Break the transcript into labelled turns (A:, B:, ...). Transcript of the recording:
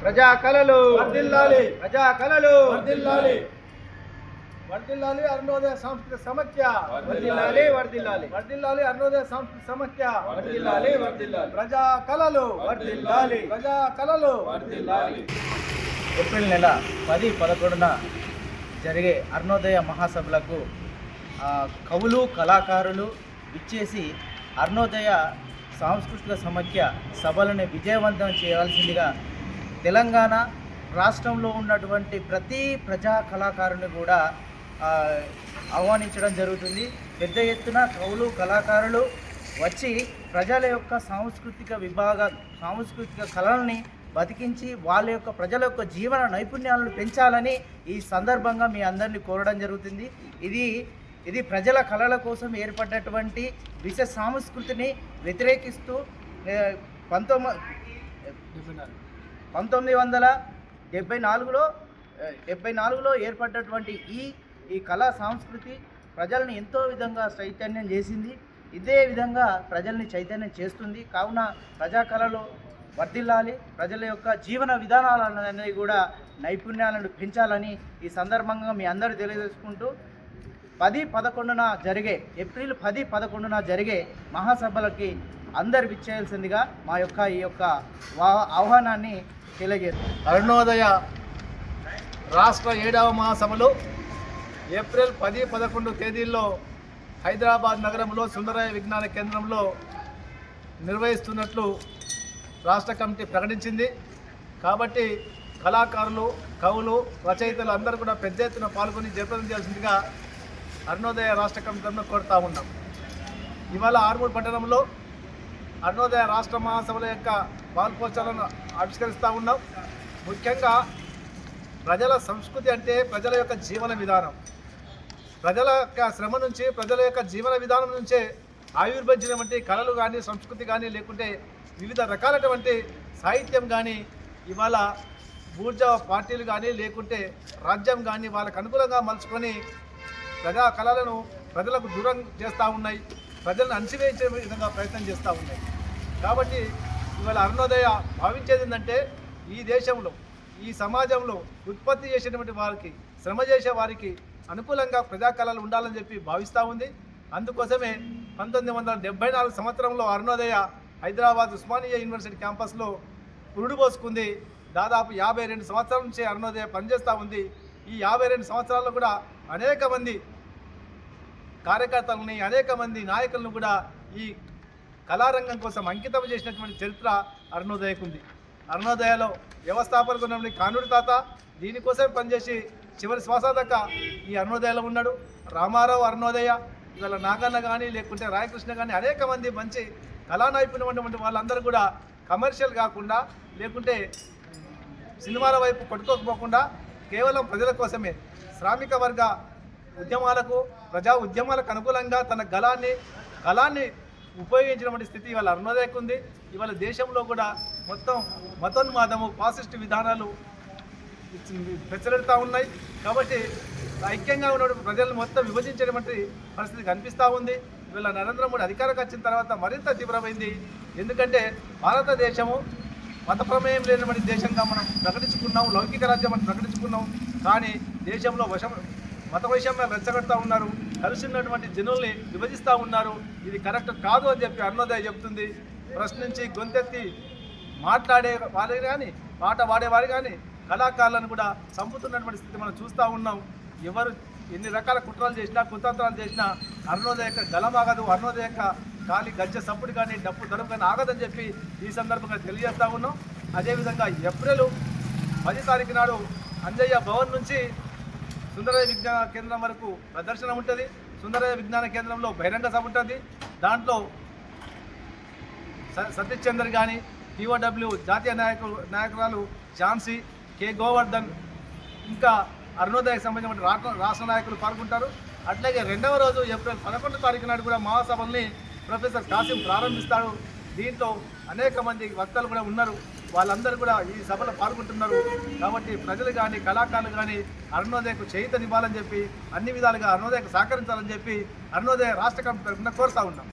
A: ప్రజా కళలు
B: వర్ధిల్లాలి,
A: ప్రజా కళలు
B: వర్ధిల్లాలి, వర్ధిల్లాలి. అరుణోదయ సాంస్కృతిక సమైక్య
A: వర్ధిల్లాలి వర్ధిల్లాలి
B: వర్ధిల్లాలి. అరుణోదయ సాంస్కృతిక సమైక్య
A: వర్ధిల్లాలి వర్ధిల్లాలి
B: ప్రజా కళలు
A: వర్ధిల్లాలి
B: ప్రజా కళలు
A: వర్ధిల్లాలి.
C: ఏప్రిల్ నెల 10-11న జరిగే అరుణోదయ మహాసభలకు కవులు కళాకారులు విచ్చేసి అరుణోదయ సాంస్కృతిక సమైక్య సభలను విజయవంతం చేయాల్సిందిగా తెలంగాణ రాష్ట్రంలో ఉన్నటువంటి ప్రతి ప్రజా కళాకారుని కూడా ఆహ్వానించడం జరుగుతుంది. పెద్ద ఎత్తున కవులు కళాకారులు వచ్చి ప్రజల యొక్క సాంస్కృతిక కళల్ని బతికించి వాళ్ళ యొక్క ప్రజల యొక్క జీవన నైపుణ్యాలను పెంచాలని ఈ సందర్భంగా మీ అందరినీ కోరడం జరుగుతుంది. ఇది ప్రజల కళల కోసం ఏర్పడినటువంటి విష సంస్కృతిని వ్యతిరేకిస్తూ 1974లో ఏర్పడినటువంటి ఈ కళా సంస్కృతి ప్రజల్ని ఎంతో విధంగా చైతన్యం చేసింది. ఇదే విధంగా ప్రజల్ని చైతన్యం చేస్తుంది. కావున ప్రజా కళలు వర్ధిల్లాలి, ప్రజల యొక్క జీవన విధానాలన్నీ కూడా నైపుణ్యాలను పెంచాలని ఈ సందర్భంగా మీ అందరూ తెలియజేసుకుంటూ ఏప్రిల్ 10-11న జరిగే మహాసభలకి అందరు విచ్చేయాల్సిందిగా మా యొక్క ఈ యొక్క ఆహ్వానాన్ని తెలియజేస్తాం.
B: అరుణోదయ రాష్ట్ర 7వ మహాసభలు ఏప్రిల్ 10-11 తేదీల్లో హైదరాబాద్ నగరంలో సుందరయ్య విజ్ఞాన కేంద్రంలో నిర్వహిస్తున్నట్లు రాష్ట్ర కమిటీ ప్రకటించింది. కాబట్టి కళాకారులు కవులు రచయితలు అందరూ కూడా పెద్ద ఎత్తున పాల్గొని జయప్రదం చేయాల్సిందిగా అరుణోదయ రాష్ట్ర కమిటీలను కోరుతా ఉన్నాం. ఇవాళ ఆర్మూర్ పట్టణంలో అరుణోదయ రాష్ట్ర మహాసభల యొక్క వాల్పోస్టర్లను ఆవిష్కరిస్తూ ఉన్నాం. ముఖ్యంగా ప్రజల సంస్కృతి అంటే ప్రజల యొక్క జీవన విధానం, ప్రజల యొక్క శ్రమ నుంచి ప్రజల యొక్క జీవన విధానం నుంచే ఆవిర్భవించినటువంటి కళలు కానీ సంస్కృతి కానీ లేకుంటే వివిధ రకాలటువంటి సాహిత్యం కానీ ఇవాళ బూర్జా పార్టీలు కానీ లేకుంటే రాజ్యం కానీ వాళ్ళకు అనుకూలంగా మలుచుకొని ప్రజా కళలను ప్రజలకు దూరం చేస్తూ ఉన్నాయి, ప్రజలను అణచివేసే విధంగా ప్రయత్నం చేస్తూ ఉన్నాయి. కాబట్టి ఇవాళ అరుణోదయ భావించేది ఏంటంటే ఈ దేశంలో ఈ సమాజంలో ఉత్పత్తి చేసేటువంటి వారికి శ్రమ చేసే వారికి అనుకూలంగా ప్రజా కళలు ఉండాలని చెప్పి భావిస్తూ ఉంది. అందుకోసమే 1974 సంవత్సరంలో అరుణోదయ హైదరాబాద్ ఉస్మానియా యూనివర్సిటీ క్యాంపస్లో పురుడు పోసుకుంది. దాదాపు 52 సంవత్సరాల నుంచి అరుణోదయ పనిచేస్తూ ఉంది. ఈ 52 సంవత్సరాల్లో కూడా అనేక మంది కార్యకర్తలని అనేక మంది నాయకులను కూడా ఈ కళారంగం కోసం అంకితం చేసినటువంటి చరిత్ర అరుణోదయకు ఉంది. అరుణోదయలో వ్యవస్థాపకులు ఉన్నటువంటి కానూరు తాత దీనికోసం పనిచేసి చివరి శ్వాస దాకా ఈ అరుణోదయలో ఉన్నాడు. రామారావు అరుణోదయ, ఇవాళ నాగన్న కానీ లేకుంటే రాయకృష్ణ కానీ అనేక మంది మంచి కళా నైపుణ్యం ఉన్నటువంటి వాళ్ళందరూ కూడా కమర్షియల్ కాకుండా లేకుంటే సినిమాల వైపు కొట్టుకోకపోకుండా కేవలం ప్రజల కోసమే శ్రామిక వర్గ ఉద్యమాలకు ప్రజా ఉద్యమాలకు అనుకూలంగా తన కళాన్ని ఉపయోగించినటువంటి స్థితి ఇవాళ అరుణోదయకు ఉంది. ఇవాళ దేశంలో కూడా మొత్తం మతోన్మాదము ఫాసిస్ట్ విధానాలు పెచ్చరెడుతూ ఉన్నాయి. కాబట్టి ఐక్యంగా ఉన్నటువంటి ప్రజలను మొత్తం విభజించేటువంటి పరిస్థితి కనిపిస్తూ ఉంది. ఇవాళ నరేంద్ర మోడీ అధికారంకి వచ్చిన తర్వాత మరింత తీవ్రమైంది. ఎందుకంటే భారతదేశము మత ప్రమేయం లేనటువంటి దేశంగా మనం ప్రకటించుకున్నాం, లౌకిక రాజ్యం అని ప్రకటించుకున్నాం. కానీ దేశంలో మత వైషమ్యాలు రెచ్చగొడతా ఉన్నారు, కలిసి ఉన్నటువంటి జనుల్ని విభజిస్తూ ఉన్నారు. ఇది కరెక్ట్ కాదు అని చెప్పి అరుణోదయ చెప్తుంది. ప్రశ్నించి గొంతెత్తి మాట్లాడే వారు కానీ పాట పాడేవారు కానీ కళాకారులను కూడా చంపుతున్నటువంటి స్థితి మనం చూస్తూ ఉన్నాం. ఎవరు ఎన్ని రకాల కుట్రలు చేసినా కుతంత్రాలు చేసినా అరుణోదయ యొక్క గలమాగదు, అరుణోదయ యొక్క గాలి గజ్జె సప్పుడు కానీ డప్పు దరుపు కానీ ఆగదని చెప్పి ఈ సందర్భంగా తెలియజేస్తూ ఉన్నాం. అదేవిధంగా ఏప్రిల్ 10 తారీఖు నాడు అంజయ్య భవన్ నుంచి సుందరయ్య విజ్ఞాన కేంద్రం వరకు ప్రదర్శన ఉంటుంది. సుందరయ్య విజ్ఞాన కేంద్రంలో బహిరంగ సభ ఉంటుంది. దాంట్లో సతీష్ చంద్ర కానీ టీఓడబ్ల్యూ జాతీయ నాయకురాలు ఝాన్సీ, కె గోవర్ధన్ ఇంకా అరుణోదయకు సంబంధించిన రాష్ట్ర నాయకులు పాల్గొంటారు. అట్లాగే 2వ రోజు ఏప్రిల్ 11 తారీఖు నాడు కూడా మహాసభల్ని ప్రొఫెసర్ కాసిం ప్రారంభిస్తాడు. దీంట్లో అనేక మంది వక్తలు కూడా ఉన్నారు, వాళ్ళందరూ కూడా ఈ సభలో పాల్గొంటున్నారు. కాబట్టి ప్రజలు కానీ కళాకారులు కానీ అరుణోదయకు చేయూతనివ్వాలని చెప్పి అన్ని విధాలుగా అరుణోదయకు సహకరించాలని చెప్పి అరుణోదయ రాష్ట్ర కమిటీ తరఫున కోరుతా ఉన్నాం.